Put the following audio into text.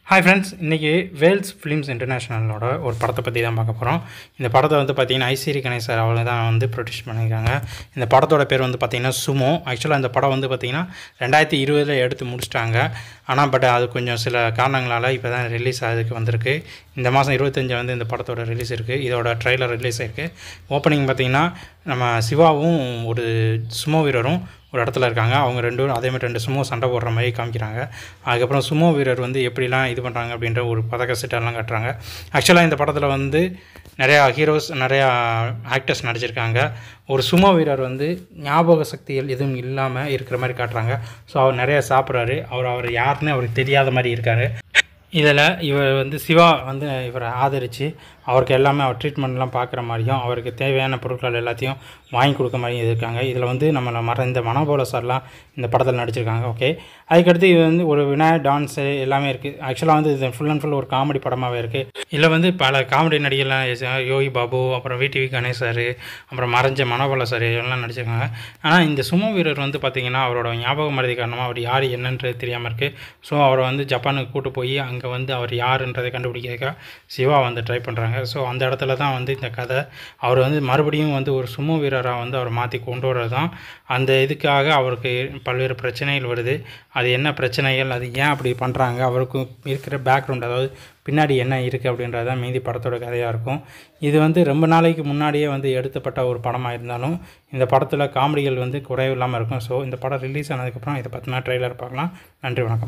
Hi friends, இன்றைக்கி Wales films இன்டர்நேஷ்னலோட ஒரு படத்தை பற்றி தான் பார்க்க போகிறோம். இந்த படத்தை வந்து பார்த்திங்கன்னா ஐஸ்வரி கணேஷ் சார் அவங்க தான் வந்து ப்ரொடியூஸ் பண்ணியிருக்காங்க. இந்த படத்தோட பேர் வந்து பார்த்திங்கன்னா சுமோ. ஆக்சுவலாக இந்த படம் வந்து பார்த்திங்கன்னா 2020 எடுத்து முடிச்சிட்டாங்க. ஆனால் அது கொஞ்சம் சில காரணங்களால் இப்போ தான் ரிலீஸ் ஆகிறதுக்கு வந்திருக்கு. இந்த மாதம் 25 வந்து இந்த படத்தோட ரிலீஸ் இருக்குது. இதோட ட்ரெய்லர் ரிலீஸ் ஆகிருக்கு. ஓப்பனிங் பார்த்திங்கன்னா நம்ம சிவாவும் ஒரு சுமோ வீரரும் ஒரு இடத்துல இருக்காங்க. அவங்க அதேமாதிரி 2 சுமோ சண்டை போடுற மாதிரி காமிக்கிறாங்க. அதுக்கப்புறம் சுமோ வீரர் வந்து எப்படிலாம் இது பண்ணுறாங்க அப்படின்ற ஒரு பதக்க செட்டெல்லாம் காட்டுறாங்க. ஆக்சுவலாக இந்த படத்தில் வந்து நிறையா ஹீரோஸ், நிறையா ஆக்டர்ஸ் நடிச்சிருக்காங்க. ஒரு சுமோ வீரர் வந்து ஞாபக சக்திகள் எதுவும் இல்லாமல் இருக்கிற மாதிரி காட்டுறாங்க. ஸோ அவர் நிறையா சாப்பிட்றாரு. அவர் யாருன்னு அவருக்கு தெரியாத மாதிரி இருக்கார். இதில் இவர் வந்து சிவா வந்து இவரை ஆதரித்து அவருக்கு எல்லாமே அவர் ட்ரீட்மெண்ட்லாம் பார்க்குற மாதிரியும் அவருக்கு தேவையான பொருட்கள் எல்லாத்தையும் வாங்கி கொடுக்க மாதிரியும் இருக்காங்க. இதில் வந்து இந்த மனோபால சார்லாம் இந்த படத்தில் நடிச்சிருக்காங்க. ஓகே, அதுக்கடுத்து இது வந்து ஒரு விநாயகர் டான்ஸு எல்லாமே இருக்குது. ஆக்சுவலாக வந்து இது ஃபுல் அண்ட் ஃபுல் ஒரு காமெடி படமாகவே இருக்குது. இதில் வந்து பல காமெடி நடிகர்லாம் யோகி பாபு, அப்புறம் விடிவி கணேஷ் சார், அப்புறம் மறைஞ்ச மனோபால சார் எல்லாம் நடிச்சிருக்காங்க. ஆனால் இந்த சுமோ வீரர் வந்து பார்த்திங்கன்னா அவரோட ஞாபக மறதி காரணமாக அவர் யார் என்னன்றது தெரியாமல் இருக்குது. ஸோ அவரை வந்து ஜப்பானுக்கு கூட்டு போய் அங்கே வந்து அவர் யாருன்றதை கண்டுபிடிக்கிறதுக்காக சிவா வந்து ட்ரை பண்ணுறாங்க. ஸோ அந்த இடத்துல தான் வந்து இந்த கதை அவர் வந்து மறுபடியும் வந்து ஒரு சுமோ வீரராக வந்து அவர் மாற்றி கொண்டு வர்றது தான். அந்த இதுக்காக அவருக்கு பல்வேறு பிரச்சனைகள் வருது. அது என்ன பிரச்சனைகள், அது ஏன் அப்படி பண்ணுறாங்க, அவருக்கு இருக்கிற பேக்ரவுண்ட், அதாவது பின்னாடி என்ன இருக்குது அப்படின்றது தான் மீதி படத்தோட கதையாக இருக்கும். இது வந்து ரொம்ப நாளைக்கு முன்னாடியே வந்து எடுத்தப்பட்ட ஒரு படமாக இருந்தாலும் இந்த படத்தில் காமெடிகள் வந்து குறைவு இல்லாமல் இருக்கும். ஸோ இந்த படம் ரிலீஸ் ஆனதுக்கப்புறம் இதை பற்றினா ட்ரெய்லர் பார்க்கலாம். நன்றி, வணக்கம்.